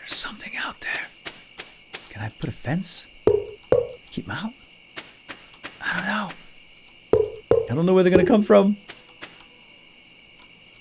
There's something out there. Can I put a fence? Keep them out? I don't know. I don't know where they're gonna come from.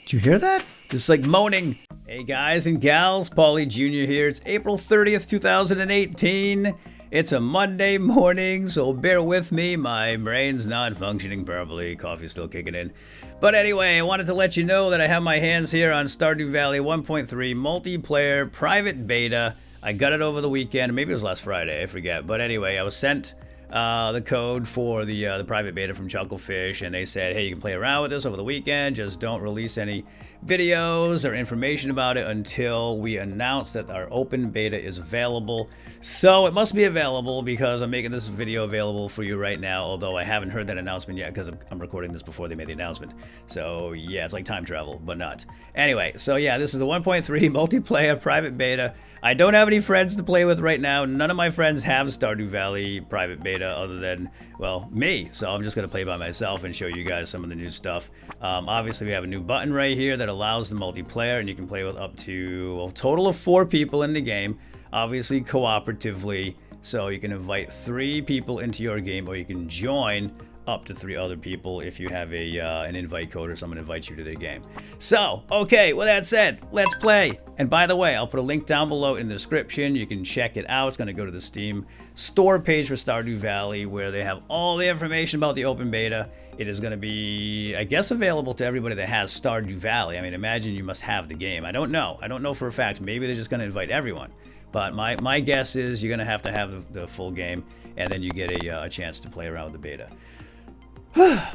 Did you hear that? Just like moaning. Hey guys and gals, Paulie Jr. here. It's April 30th, 2018. It's a Monday morning, so bear with me. My brain's not functioning properly. Coffee's still kicking in. But anyway, I wanted to let you know that I have my hands here on Stardew Valley 1.3 multiplayer private beta. I got it over the weekend. Maybe it was last Friday. I forget. But anyway, I was sent the code for the private beta from Chucklefish, and they said, hey, you can play around with this over the weekend. Just don't release any videos or information about it until we announce that our open beta is available. So it must be available because I'm making this video available for you right now, although I haven't heard that announcement yet because I'm recording this before they made the announcement. So yeah, it's like time travel, but not. Anyway, so yeah, this is the 1.3 multiplayer private beta. I don't have any friends to play with right now. None of my friends have Stardew Valley private beta other than, well, me. So I'm just going to play by myself and show you guys some of the new stuff. Obviously, we have a new button right here that allows the multiplayer, and you can play with up to a total of 4 people in the game, obviously cooperatively. So you can invite 3 people into your game, or you can join up to 3 other people if you have a an invite code or someone invites you to their game. So, okay, with that said, let's play. And by the way, I'll put a link down below in the description. You can check it out. It's going to go to the Steam store page for Stardew Valley where they have all the information about the open beta. It is going to be, I guess, available to everybody that has Stardew Valley. I mean, imagine you must have the game. I don't know. I don't know for a fact. Maybe they're just going to invite everyone. But my guess is you're going to have the full game, and then you get a chance to play around with the beta.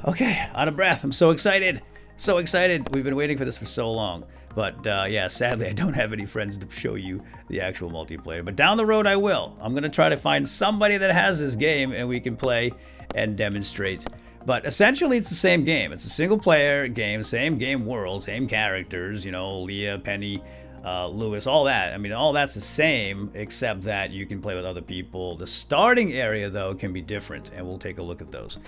Okay, out of breath. I'm so excited. So excited. We've been waiting for this for so long. But yeah, sadly, I don't have any friends to show you the actual multiplayer. But down the road, I will. I'm going to try to find somebody that has this game, and we can play and demonstrate. But essentially, it's the same game. It's a single-player game, same game world, same characters, you know, Leah, Penny, Lewis, all that. I mean, all that's the same, except that you can play with other people. The starting area, though, can be different, and we'll take a look at those.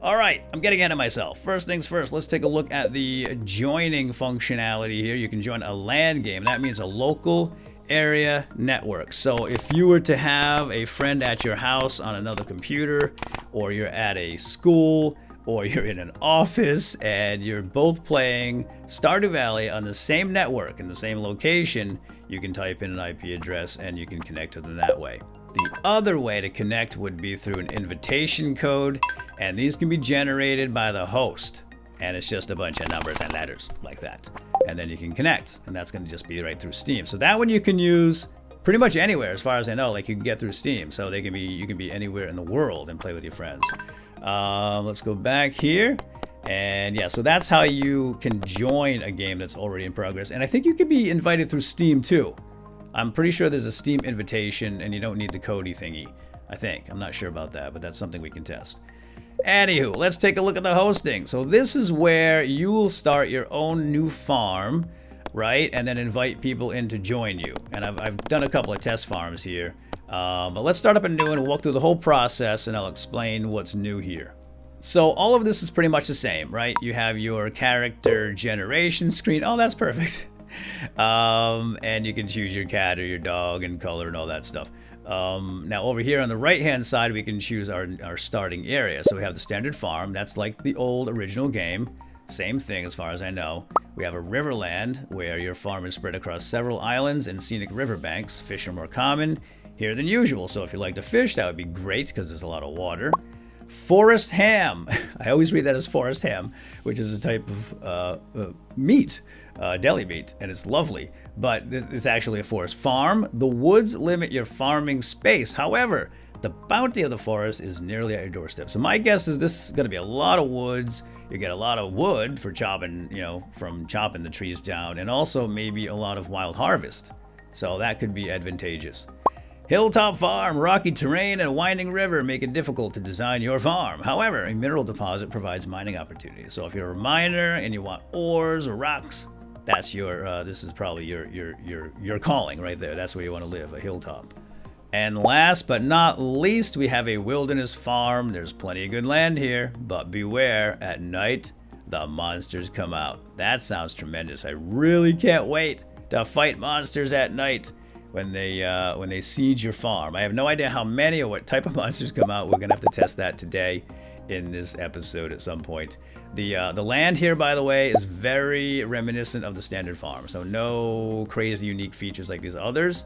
All right, I'm getting ahead of myself. First things first, let's take a look at the joining functionality here. You can join a LAN game. That means a local area network. So if you were to have a friend at your house on another computer, or you're at a school, or you're in an office, and you're both playing Stardew Valley on the same network in the same location, you can type in an IP address and you can connect to them that way. The other way to connect would be through an invitation code, and these can be generated by the host. And it's just a bunch of numbers and letters like that. And then you can connect, and that's going to just be right through Steam. So that one you can use pretty much anywhere, as far as I know. Like, you can get through Steam, so you can be anywhere in the world and play with your friends. Let's go back here. And yeah, so that's how you can join a game that's already in progress. And I think you can be invited through Steam too. I'm pretty sure there's a Steam invitation and you don't need the Cody thingy. I think. I'm not sure about that, but that's something we can test. Anywho, let's take a look at the hosting. So this is where you will start your own new farm, right? And then invite people in to join you. And I've done a couple of test farms here. But let's start up a new one. We'll walk through the whole process and I'll explain what's new here. So all of this is pretty much the same, right? You have your character generation screen. Oh, that's perfect. And you can choose your cat or your dog and color and all that stuff. Now over here on the right hand side, we can choose our starting area. So we have the standard farm. That's like the old original game. Same thing as far as I know. We have a riverland where your farm is spread across several islands and scenic riverbanks. Fish are more common here than usual. So if you like to fish, that would be great because there's a lot of water. Forest ham. I always read that as forest ham, which is a type of meat, deli meat, and it's lovely. But this is actually a forest farm. The woods limit your farming space. However, the bounty of the forest is nearly at your doorstep. So my guess is this is going to be a lot of woods. You get a lot of wood for chopping, you know, from chopping the trees down, and also maybe a lot of wild harvest. So that could be advantageous. Hilltop farm, rocky terrain, and a winding river make it difficult to design your farm. However, a mineral deposit provides mining opportunities. So if you're a miner and you want ores or rocks, that's your, this is probably your calling right there. That's where you want to live, a hilltop. And last but not least, we have a wilderness farm. There's plenty of good land here, but beware, at night, the monsters come out. That sounds tremendous. I really can't wait to fight monsters at night. when they siege your farm. I have no idea how many or what type of monsters come out. We're gonna have to test that today in this episode at some point. The land here, by the way, is very reminiscent of the standard farm. So no crazy unique features like these others,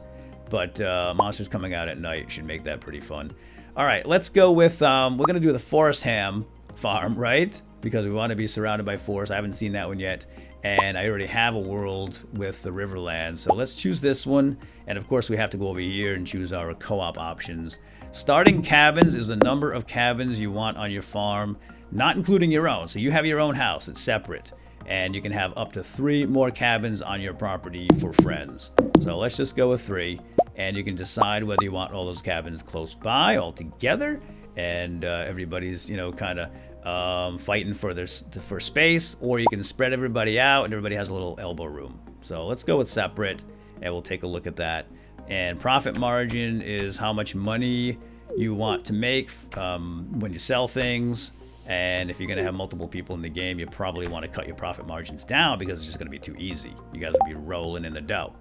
but monsters coming out at night should make that pretty fun. All right, let's go with, we're gonna do the forest ham farm, right? Because we want to be surrounded by forest. I haven't seen that one yet. And I already have a world with the riverland. So let's choose this one. And of course we have to go over here and choose our co-op options. Starting cabins is the number of cabins you want on your farm, not including your own. So you have your own house, it's separate. And you can have up to 3 more cabins on your property for friends. So let's just go with 3. And you can decide whether you want all those cabins close by all together. And everybody's, you know, kind of fighting for space, or you can spread everybody out and everybody has a little elbow room. So let's go with separate, and we'll take a look at that. And profit margin is how much money you want to make when you sell things. And if you're going to have multiple people in the game, you probably want to cut your profit margins down because it's just going to be too easy. You guys will be rolling in the dough.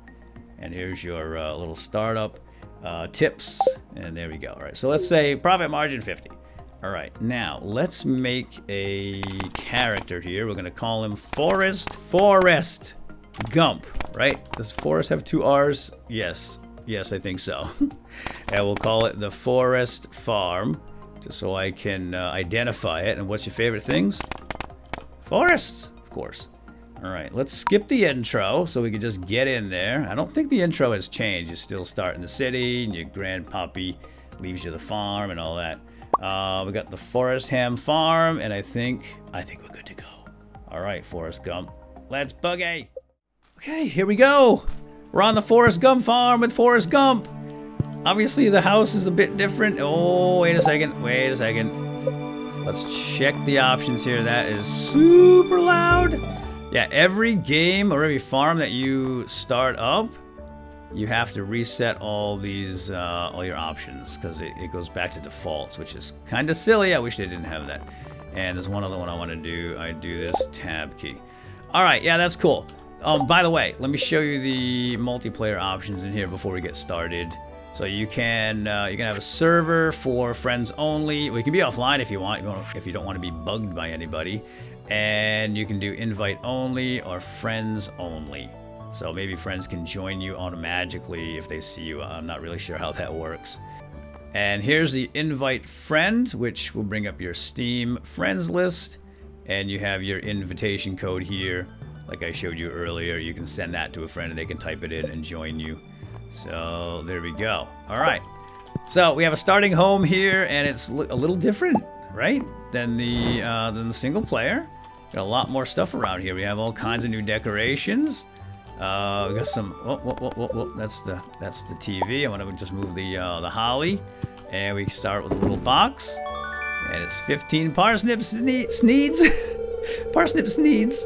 And here's your little startup tips, and there we go. All right, so let's say profit margin 50. All right, now let's make a character here. We're gonna call him Forest Gump, right? Does Forest have 2 R's? Yes, I think so. And we'll call it the Forest Farm, just so I can identify it. And what's your favorite things? Forests, of course. All right, let's skip the intro so we can just get in there. I don't think the intro has changed. You still start in the city, and your grandpappy leaves you the farm and all that. We got the Forest Ham Farm, and I think we're good to go. All right, Forrest Gump, let's boogie. Okay, here we go. We're on the Forrest Gump Farm with Forrest Gump. Obviously, the house is a bit different. Oh, wait a second. Let's check the options here. That is super loud. Yeah, every game or every farm that you start up, you have to reset all these, all your options, because it goes back to defaults, which is kind of silly. I wish they didn't have that. And there's one other one I want to do. I do this tab key. All right, yeah, that's cool. By the way, let me show you the multiplayer options in here before we get started. So you can have a server for friends only. We can be offline if you want, if you don't want to be bugged by anybody. And you can do invite only or friends only. So maybe friends can join you automatically if they see you. I'm not really sure how that works. And here's the invite friend, which will bring up your Steam friends list. And you have your invitation code here. Like I showed you earlier, you can send that to a friend and they can type it in and join you. So there we go. All right. So we have a starting home here, and it's a little different, right, than the single player. Got a lot more stuff around here. We have all kinds of new decorations. We got some. Whoa. That's the TV. I want to just move the holly, and we start with a little box, and it's 15 parsnip sneeds. Parsnip sneeds.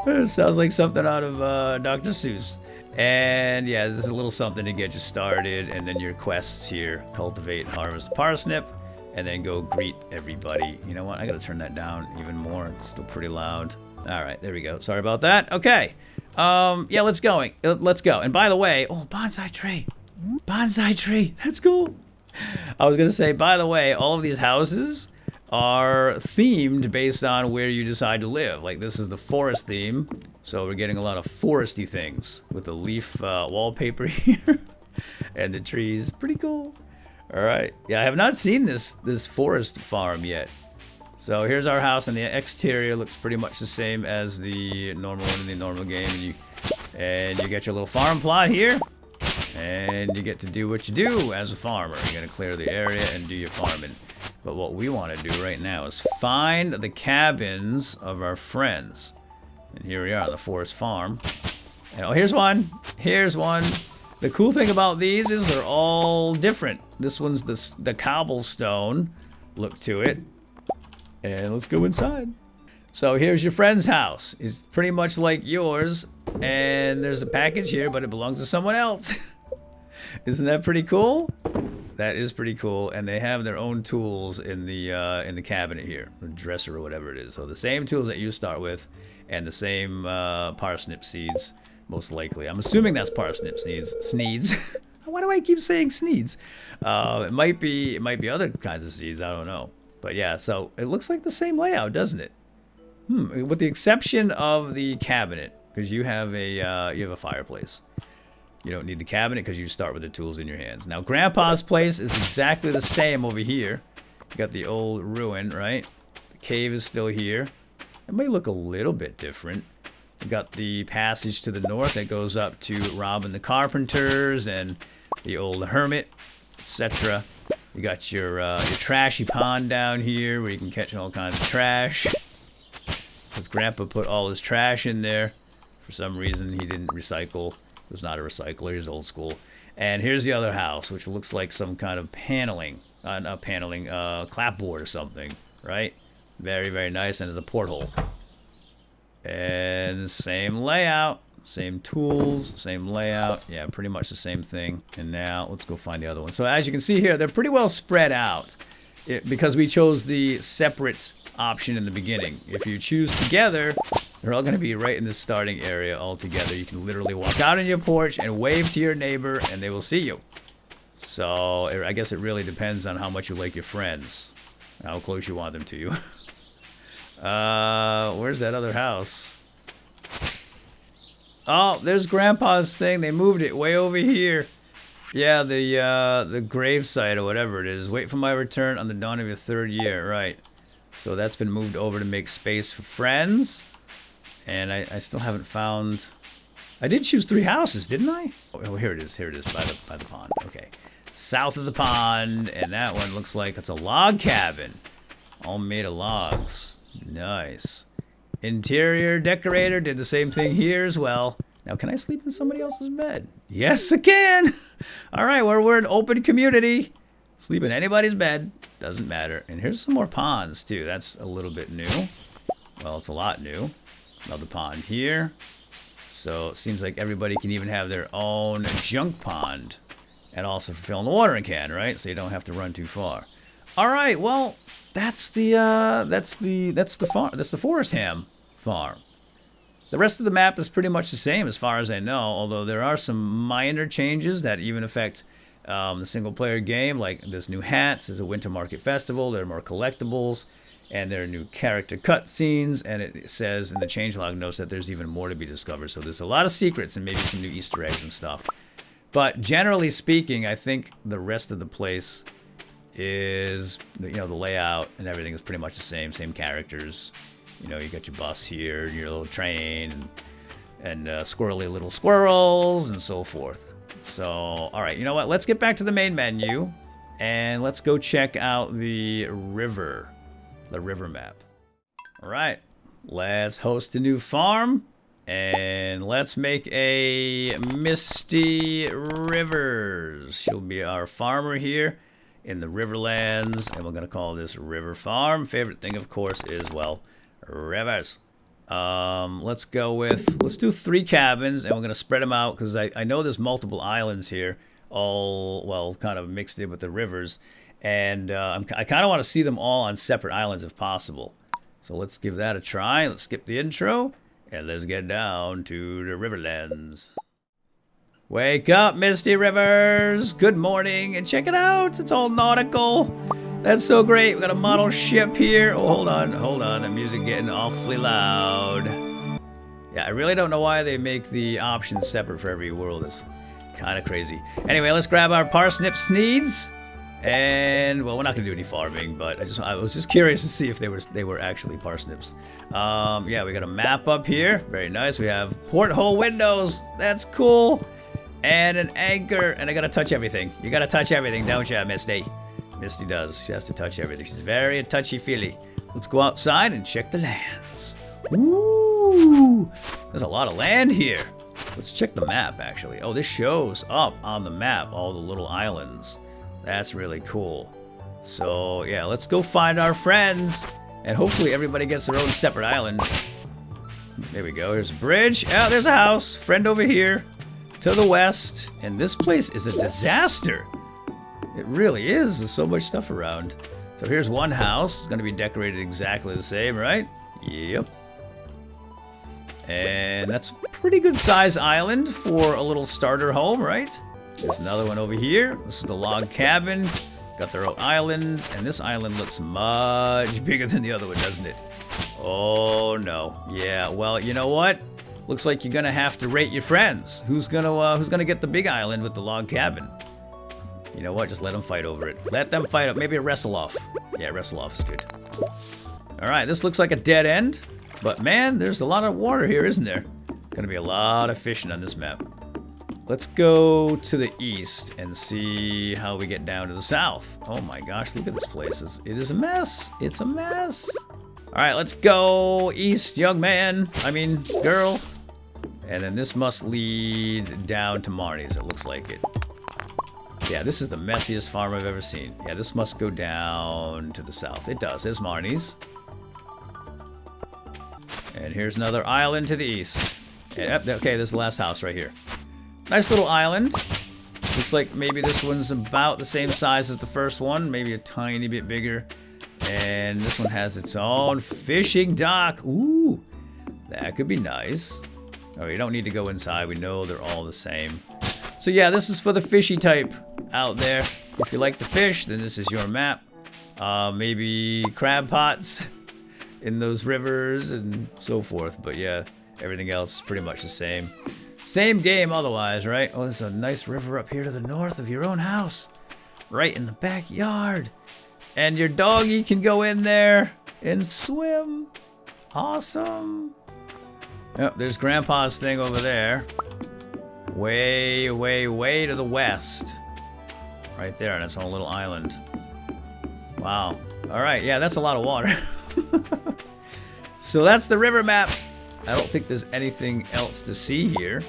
It sounds like something out of Dr. Seuss. And yeah, this is a little something to get you started, and then your quests here: cultivate and harvest parsnip, and then go greet everybody. You know what? I gotta turn that down even more. It's still pretty loud. All right, there we go. Sorry about that. Okay. Yeah, let's go. And by the way, oh, bonsai tree. Bonsai tree. That's cool. I was gonna say, by the way, all of these houses are themed based on where you decide to live. Like, this is the forest theme, so we're getting a lot of foresty things with the leaf wallpaper here and the trees. Pretty cool. All right. Yeah, I have not seen this forest farm yet. So here's our house, and the exterior looks pretty much the same as the normal one in the normal game. And you get your little farm plot here, and you get to do what you do as a farmer. You're gonna clear the area and do your farming. But what we want to do right now is find the cabins of our friends. And here we are on the forest farm. And, oh, here's one. Here's one. The cool thing about these is they're all different. This one's the cobblestone look to it. And let's go inside. So here's your friend's house. It's pretty much like yours. And there's a package here, but it belongs to someone else. Isn't that pretty cool? That is pretty cool. And they have their own tools in the cabinet here, or dresser or whatever it is. So the same tools that you start with, and the same parsnip seeds. most likely. I'm assuming that's parsnip seeds. Why do I keep saying seeds? It might be other kinds of seeds. I don't know. But yeah, so it looks like the same layout, doesn't it? With the exception of the cabinet, because you have a fireplace. You don't need the cabinet because you start with the tools in your hands. Now, Grandpa's place is exactly the same over here. You got the old ruin, right? The cave is still here. It may look a little bit different. You got the passage to the north that goes up to Robin the Carpenters and the old hermit, etc. You got your trashy pond down here where you can catch all kinds of trash. Because Grandpa put all his trash in there. For some reason, he didn't recycle. He was not a recycler. He's old school. And here's the other house, which looks like some kind of paneling. Not paneling, clapboard or something, right? Very, very nice. And there's a porthole. And same layout. Same tools, same layout. Yeah, pretty much the same thing. And now let's go find the other one. So as you can see here, they're pretty well spread out because we chose the separate option in the beginning. If you choose together, they're all going to be right in the starting area all together. You can literally walk out on your porch and wave to your neighbor and they will see you. So I guess it really depends on how much you like your friends, how close you want them to you. Where's that other house? Oh, there's Grandpa's thing. They moved it way over here. Yeah, the gravesite or whatever it is. Wait for my return on the dawn of your 3rd year. Right. So that's been moved over to make space for friends. And I still haven't found... I did choose 3 houses, didn't I? Oh, here it is. Here it is by the pond. Okay. South of the pond. And that one looks like it's a log cabin. All made of logs. Nice. Interior decorator did the same thing here as well. Now, can I sleep in somebody else's bed? Yes, I can. All right, we're an open community. Sleep in anybody's bed. Doesn't matter. And here's some more ponds, too. That's a little bit new. Well, it's a lot new. Another pond here. So it seems like everybody can even have their own junk pond. And also for filling the watering can, right? So you don't have to run too far. All right, well, that's the Forest Ham farm. The rest of the map is pretty much the same as far as I know, although there are some minor changes that even affect the single-player game, like there's new hats, there's a winter market festival, there are more collectibles, and there are new character cutscenes, and it says in the changelog notes that there's even more to be discovered, so there's a lot of secrets and maybe some new Easter eggs and stuff. But generally speaking, I think the rest of the place is, the layout and everything is pretty much the same characters. You got your bus here, your little train, and squirrely little squirrels, and so forth. So, all right, you know what? Let's get back to the main menu, and let's go check out the river map. All right, let's host a new farm, and let's make a Misty Rivers. She'll be our farmer here in the Riverlands, and we're going to call this River Farm. Favorite thing, of course, is, well, rivers. Let's do 3 cabins, and we're going to spread them out because I know there's multiple islands here, all, well, kind of mixed in with the rivers, and I kind of want to see them all on separate islands if possible. So let's give that a try. Let's skip the intro, and let's get down to the Riverlands. Wake up, Misty Rivers! Good morning, and check it out! It's all nautical! That's so great. We got a model ship here. Oh, hold on. The music getting awfully loud. Yeah, I really don't know why they make the options separate for every world. It's kind of crazy. Anyway, let's grab our parsnip sneeds. And, well, we're not going to do any farming, but I was just curious to see if they were actually parsnips. Yeah, we got a map up here. Very nice. We have porthole windows. That's cool. And an anchor. And I got to touch everything. You got to touch everything, don't you, Misty? Misty does. She has to touch everything. She's very touchy-feely. Let's go outside and check the lands. Ooh! There's a lot of land here. Let's check the map, actually. Oh, this shows up on the map all the little islands. That's really cool. So, yeah, let's go find our friends. And hopefully everybody gets their own separate island. There we go. Here's a bridge. Oh, there's a house. Friend over here. To the west. And this place is a disaster. It really is. There's so much stuff around. So here's one house. It's going to be decorated exactly the same, right? Yep. And that's a pretty good size island for a little starter home, right? There's another one over here. This is the log cabin. Got their own island. And this island looks much bigger than the other one, doesn't it? Oh, no. Yeah, well, you know what? Looks like you're gonna have to rate your friends. Who's gonna get the big island with the log cabin? You know what? Just let them fight over it. Let them fight it. Maybe a wrestle off. Yeah, wrestle off is good. All right, this looks like a dead end. But man, there's a lot of water here, isn't there? Gonna be a lot of fishing on this map. Let's go to the east and see how we get down to the south. Oh my gosh, look at this place. It is a mess. It's a mess. All right, let's go east, young man. I mean, girl. And then this must lead down to Marnie's. It looks like it. Yeah, this is the messiest farm I've ever seen. Yeah, this must go down to the south. It does. There's Marnie's. And here's another island to the east. And, okay, there's the last house right here. Nice little island. Looks like maybe this one's about the same size as the first one. Maybe a tiny bit bigger. And this one has its own fishing dock. Ooh, that could be nice. Oh, you don't need to go inside. We know they're all the same. So yeah, this is for the fishy type out there. If you like the fish, then this is your map. Maybe crab pots in those rivers and so forth. But yeah, everything else is pretty much the same. Same game otherwise, right? Oh, there's a nice river up here to the north of your own house. Right in the backyard. And your doggy can go in there and swim. Awesome. Yep, there's Grandpa's thing over there. Way, way, way to the west. Right there on its own little island. Wow. Alright, yeah, that's a lot of water. So that's the river map. I don't think there's anything else to see here.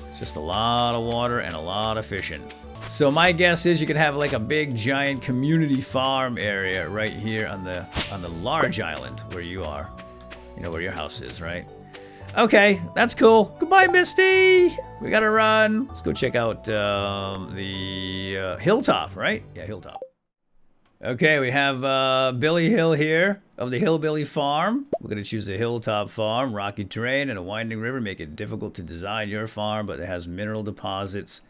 It's just a lot of water and a lot of fishing. So my guess is you could have like a big giant community farm area right here on the large island where you are. You know where your house is, right? Okay, that's cool. Goodbye, Misty. We gotta run. Let's go check out the hilltop, right? Yeah, hilltop. Okay, we have Billy Hill here of the Hillbilly Farm. We're going to choose a hilltop farm. Rocky terrain and a winding river make it difficult to design your farm, but it has mineral deposits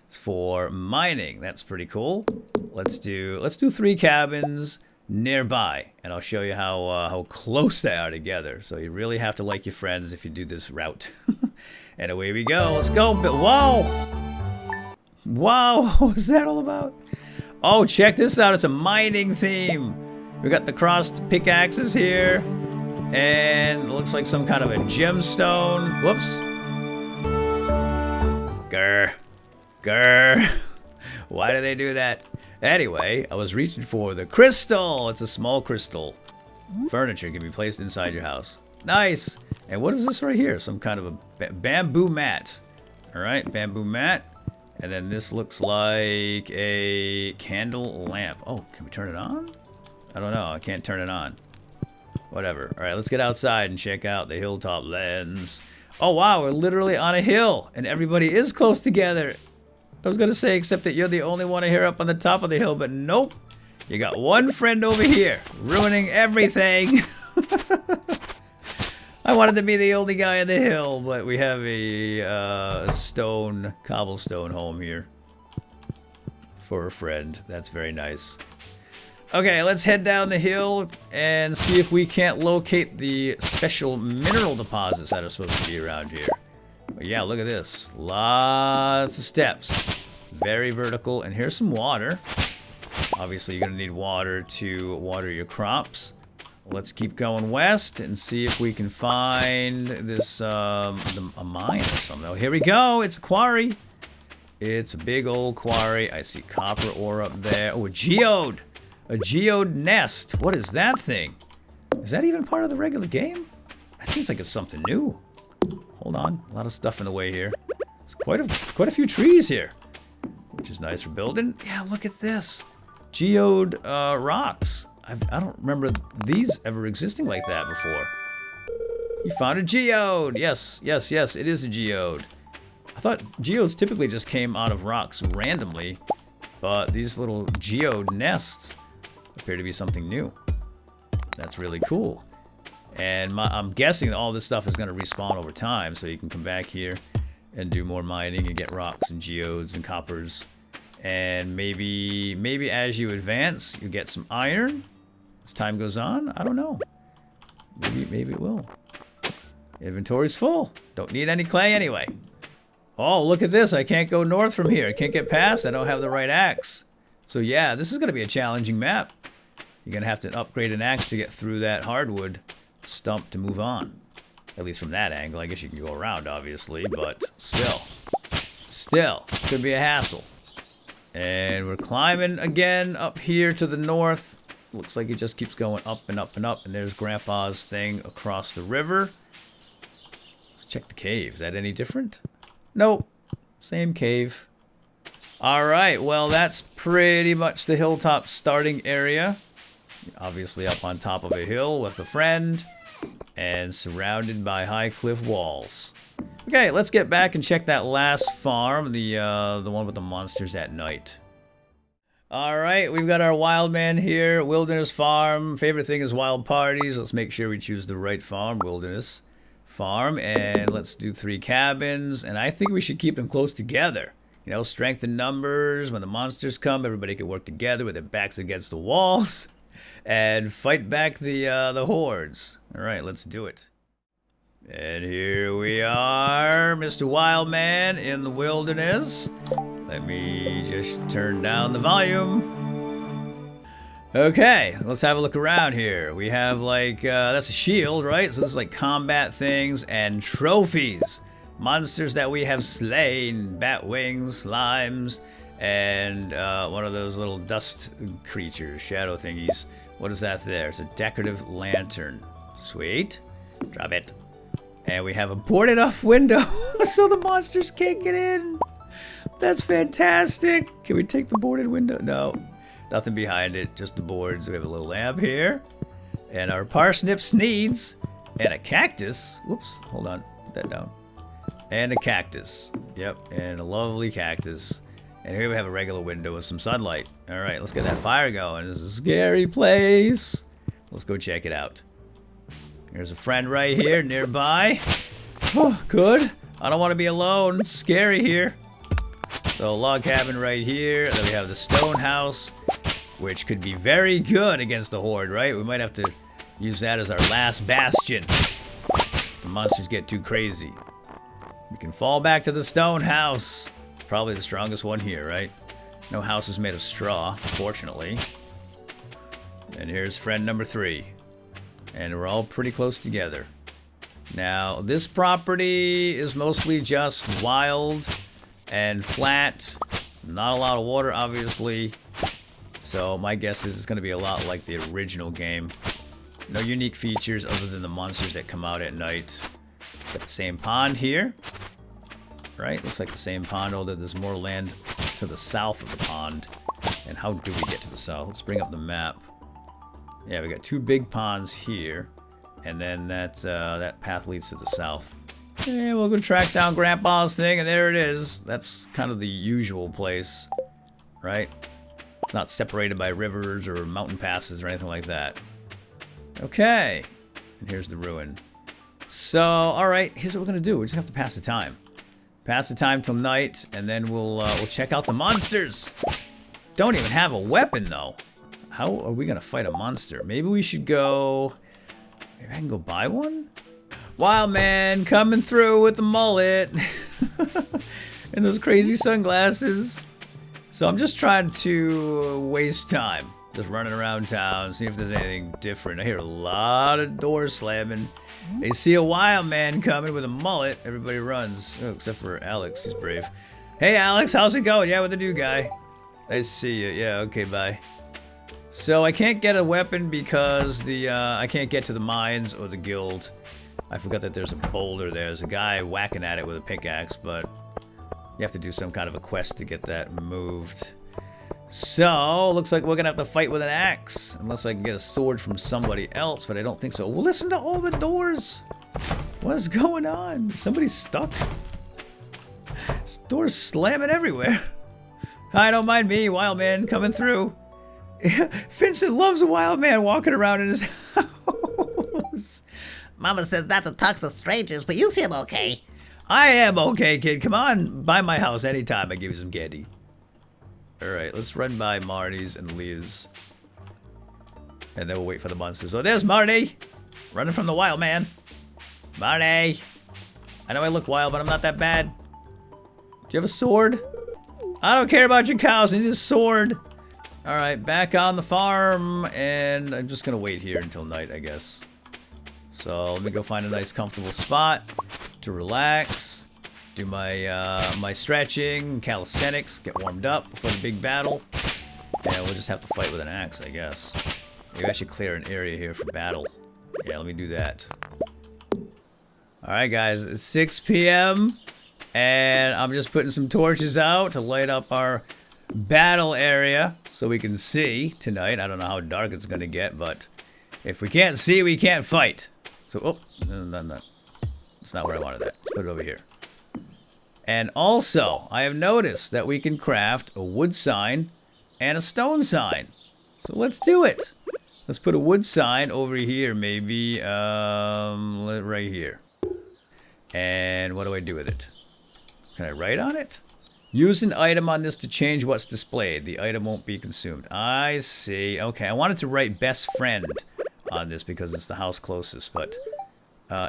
for mining. That's pretty cool. Let's do 3 cabins nearby, and I'll show you how close they are together. So you really have to like your friends if you do this route. And away we go. Let's go. Wow! Wow! What was that all about? Oh, check this out. It's a mining theme. We got the crossed pickaxes here. And it looks like some kind of a gemstone. Whoops. Grr. Grr. Why do they do that? Anyway, I was reaching for the crystal. It's a small crystal. Furniture can be placed inside your house. Nice. And what is this right here? Some kind of a bamboo mat. All right, bamboo mat. And then this looks like a candle lamp. Oh, can we turn it on? I don't know. I can't turn it on. Whatever. All right, let's get outside and check out the hilltop lens. Oh, wow. We're literally on a hill. And everybody is close together. I was going to say, except that you're the only one here up on the top of the hill. But nope. You got one friend over here ruining everything. I wanted to be the only guy on the hill, but we have a cobblestone home here for a friend. That's very nice. Okay, let's head down the hill and see if we can't locate the special mineral deposits that are supposed to be around here. But yeah, look at this. Lots of steps. Very vertical. And here's some water. Obviously, you're going to need water to water your crops. Let's keep going west and see if we can find this, a mine or something. Oh, here we go. It's a quarry. It's a big old quarry. I see copper ore up there. Oh, a geode. A geode nest. What is that thing? Is that even part of the regular game? That seems like it's something new. Hold on. A lot of stuff in the way here. There's quite a few trees here, which is nice for building. Yeah, look at this. Geode rocks. I don't remember these ever existing like that before. You found a geode. Yes, yes, yes, it is a geode. I thought geodes typically just came out of rocks randomly, but these little geode nests appear to be something new. That's really cool. And I'm guessing that all this stuff is going to respawn over time, so you can come back here and do more mining and get rocks and geodes and coppers. And maybe as you advance, you get some iron as time goes on. I don't know. Maybe it will. Inventory's full. Don't need any clay anyway. Oh, look at this. I can't go north from here. I can't get past. I don't have the right axe. So yeah, this is going to be a challenging map. You're going to have to upgrade an axe to get through that hardwood stump to move on. At least from that angle. I guess you can go around, obviously, but still, it's going to be a hassle. And we're climbing again up here to the north. Looks like it just keeps going up and up and up. And there's Grandpa's thing across the river. Let's check the cave. Is that any different? Nope. Same cave. Alright, well that's pretty much the hilltop starting area. Obviously up on top of a hill with a friend. And surrounded by high cliff walls. Okay, let's get back and check that last farm. The one with the monsters at night. Alright, we've got our wild man here. Wilderness farm. Favorite thing is wild parties. Let's make sure we choose the right farm. Wilderness farm. And let's do 3 cabins. And I think we should keep them close together. You know, strength in numbers. When the monsters come, everybody can work together with their backs against the walls. And fight back the hordes. Alright, let's do it. And here we are, Mr. Wildman in the wilderness. Let me just turn down the volume. Okay, let's have a look around here. We have like, that's a shield, right? So this is like combat things and trophies. Monsters that we have slain. Bat wings, slimes, and one of those little dust creatures, shadow thingies. What is that there? It's a decorative lantern. Sweet. Drop it. And we have a boarded up window so the monsters can't get in. That's fantastic. Can we take the boarded window? No. Nothing behind it. Just the boards. We have a little lamp here. And our parsnip sneeds. And a cactus. Whoops. Hold on. Put that down. And a cactus. Yep. And a lovely cactus. And here we have a regular window with some sunlight. Alright, let's get that fire going. This is a scary place. Let's go check it out. There's a friend right here nearby. Oh, good. I don't want to be alone. It's scary here. So, log cabin right here. Then we have the stone house, which could be very good against the horde, right? We might have to use that as our last bastion. The monsters get too crazy. We can fall back to the stone house. Probably the strongest one here, right? No house is made of straw, fortunately. And here's friend number 3. And we're all pretty close together. Now, this property is mostly just wild and flat. Not a lot of water, obviously. So my guess is it's going to be a lot like the original game. No unique features other than the monsters that come out at night. Got the same pond here. Right? Looks like the same pond, although there's more land to the south of the pond. And how do we get to the south? Let's bring up the map. Yeah, we got 2 big ponds here. And then that path leads to the south. And we'll go track down Grandpa's thing, and there it is. That's kind of the usual place, right? It's not separated by rivers or mountain passes or anything like that. Okay. And here's the ruin. So, alright, here's what we're going to do. We just have to pass the time. Pass the time till night, and then we'll check out the monsters. Don't even have a weapon, though. How are we going to fight a monster? Maybe we should go... Maybe I can go buy one? Wild man coming through with the mullet. And those crazy sunglasses. So I'm just trying to waste time. Just running around town, see if there's anything different. I hear a lot of doors slamming. They see a wild man coming with a mullet. Everybody runs. Oh, except for Alex. He's brave. Hey, Alex. How's it going? Yeah, with the new guy. Nice to see you. Yeah, okay, bye. So I can't get a weapon because I can't get to the mines or the guild. I forgot that there's a boulder there. There's a guy whacking at it with a pickaxe, but you have to do some kind of a quest to get that moved. So, looks like we're going to have to fight with an axe. Unless I can get a sword from somebody else, but I don't think so. Well, listen to all the doors. What is going on? Somebody's stuck? This door's slamming everywhere. Hi, don't mind me. Wild man coming through. Vincent loves a wild man walking around in his house. Mama says not to talk to strangers, but you seem okay. I am okay, kid. Come on by my house anytime. I give you some candy. Alright, let's run by Marty's and Leah's. And then we'll wait for the monsters. Oh, there's Marty! Running from the wild man. Marty! I know I look wild, but I'm not that bad. Do you have a sword? I don't care about your cows. I need a sword. Alright, back on the farm. And I'm just gonna wait here until night, I guess. So let me go find a nice comfortable spot to relax. Do my my stretching, calisthenics, get warmed up before the big battle. And we'll just have to fight with an axe, I guess. Maybe I should clear an area here for battle. Yeah, let me do that. Alright guys, it's 6 p.m. And I'm just putting some torches out to light up our battle area so we can see tonight. I don't know how dark it's gonna get, but if we can't see, we can't fight. So, oh, no. That's not where I wanted that. Let's put it over here. And also, I have noticed that we can craft a wood sign and a stone sign. So let's do it. Let's put a wood sign over here, maybe, right here. And what do I do with it? Can I write on it? Use an item on this to change what's displayed. The item won't be consumed. I see. Okay, I wanted to write best friend on this because it's the house closest, but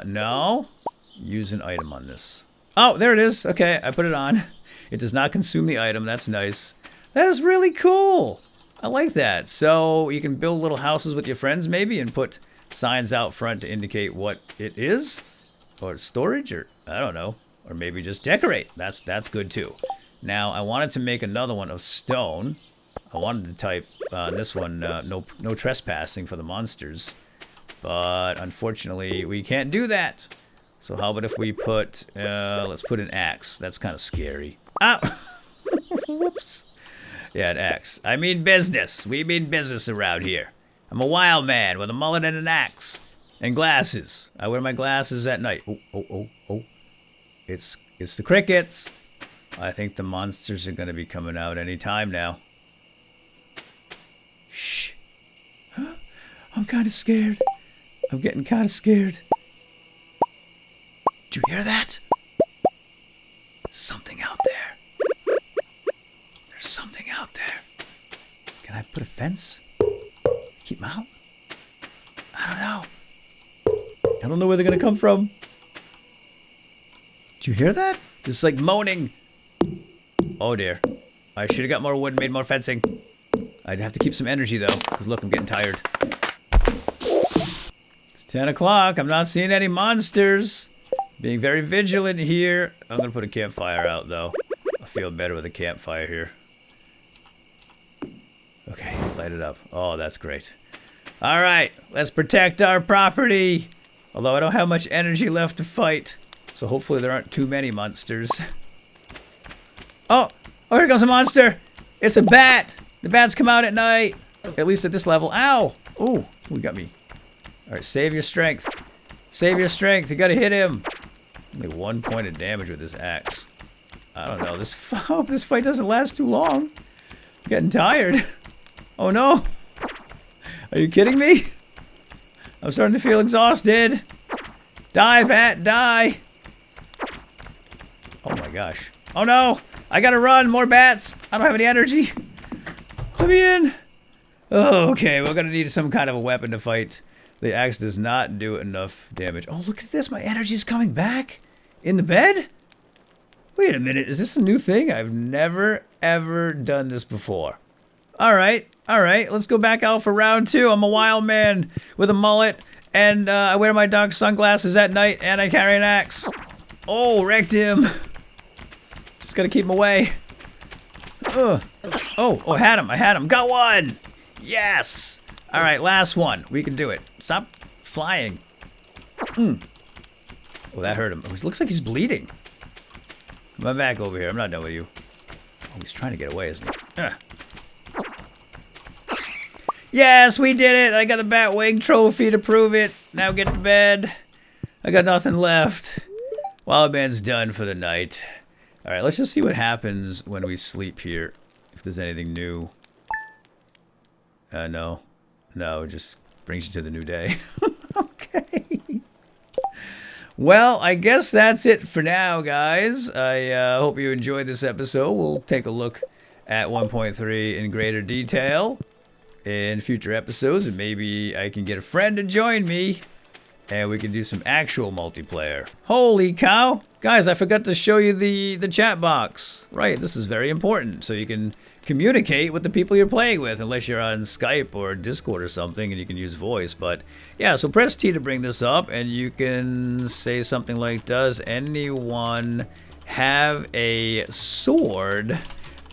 no. Use an item on this. Oh, there it is. Okay, I put it on. It does not consume the item. That's nice. That is really cool. I like that. So you can build little houses with your friends maybe and put signs out front to indicate what it is. Or storage, or I don't know. Or maybe just decorate. That's good too. Now, I wanted to make another one of stone. I wanted to type this one, no trespassing for the monsters. But unfortunately, we can't do that. So how about if we put, let's put an axe. That's kind of scary. Ah! Whoops. Yeah, an axe. I mean business. We mean business around here. I'm a wild man with a mullet and an axe. And glasses. I wear my glasses at night. Oh. It's the crickets. I think the monsters are going to be coming out any time now. Shh. I'm kind of scared. I'm getting kind of scared. Did you hear that? Something out there. There's something out there. Can I put a fence? Keep them out? I don't know. I don't know where they're going to come from. Did you hear that? Just like moaning. Oh dear. I should have got more wood and made more fencing. I'd have to keep some energy though, because look, I'm getting tired. It's 10 o'clock. I'm not seeing any monsters. Being very vigilant here. I'm going to put a campfire out though. I feel better with a campfire here. Okay, light it up. Oh, that's great. Alright, let's protect our property. Although I don't have much energy left to fight. So hopefully there aren't too many monsters. Oh, here comes a monster. It's a bat. The bats come out at night. At least at this level. Ow. Ooh, he got me. All right, save your strength. Save your strength. You gotta hit him. Only 1 point of damage with this axe. I don't know. This fight doesn't last too long. I'm getting tired. Oh no. Are you kidding me? I'm starting to feel exhausted. Die, bat, die. Oh my gosh. Oh no. I gotta run. More bats. I don't have any energy. Let me in. Oh, okay, we're gonna need some kind of a weapon to fight. The axe does not do enough damage. Oh, look at this. My energy's coming back. In the bed? Wait a minute. Is this a new thing? I've never, ever done this before. Alright. Let's go back out for round 2. I'm a wild man with a mullet. And I wear my dark sunglasses at night. And I carry an axe. Oh, wrecked him. Just gotta keep him away. Oh, I had him. Got one. Yes. Alright, last one. We can do it. Stop flying. Oh, that hurt him. Oh, he looks like he's bleeding. Come on back over here. I'm not done with you. Oh, he's trying to get away, isn't he? Yes, we did it. I got the Batwing trophy to prove it. Now get to bed. I got nothing left. Wild man's done for the night. Alright, let's just see what happens when we sleep here. If there's anything new. No. No, it just brings you to the new day. Okay. Well, I guess that's it for now, guys. I hope you enjoyed this episode. We'll take a look at 1.3 in greater detail in future episodes, and maybe I can get a friend to join me, and we can do some actual multiplayer. Holy cow! Guys, I forgot to show you the chat box. Right, this is very important, so you can communicate with the people you're playing with, unless you're on Skype or Discord or something, and you can use voice. But yeah, so press T to bring this up, and you can say something like, does anyone have a sword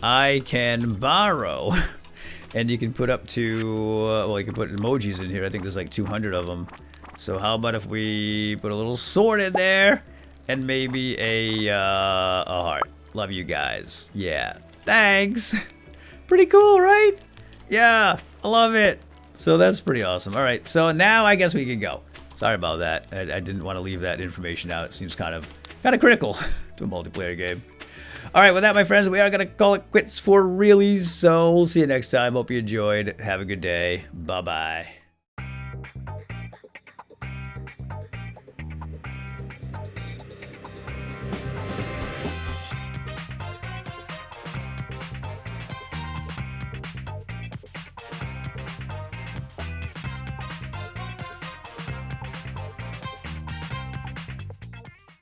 I can borrow? And you can put up to, well, you can put emojis in here. I think there's like 200 of them. So how about if we put a little sword in there and maybe a heart. Love you guys. Yeah. Thanks. Pretty cool, right? Yeah. I love it. So that's pretty awesome. All right. So now I guess we can go. Sorry about that. I didn't want to leave that information out. It seems kind of critical to a multiplayer game. All right, with that, my friends, we are going to call it quits for realies. So we'll see you next time. Hope you enjoyed. Have a good day. Bye-bye.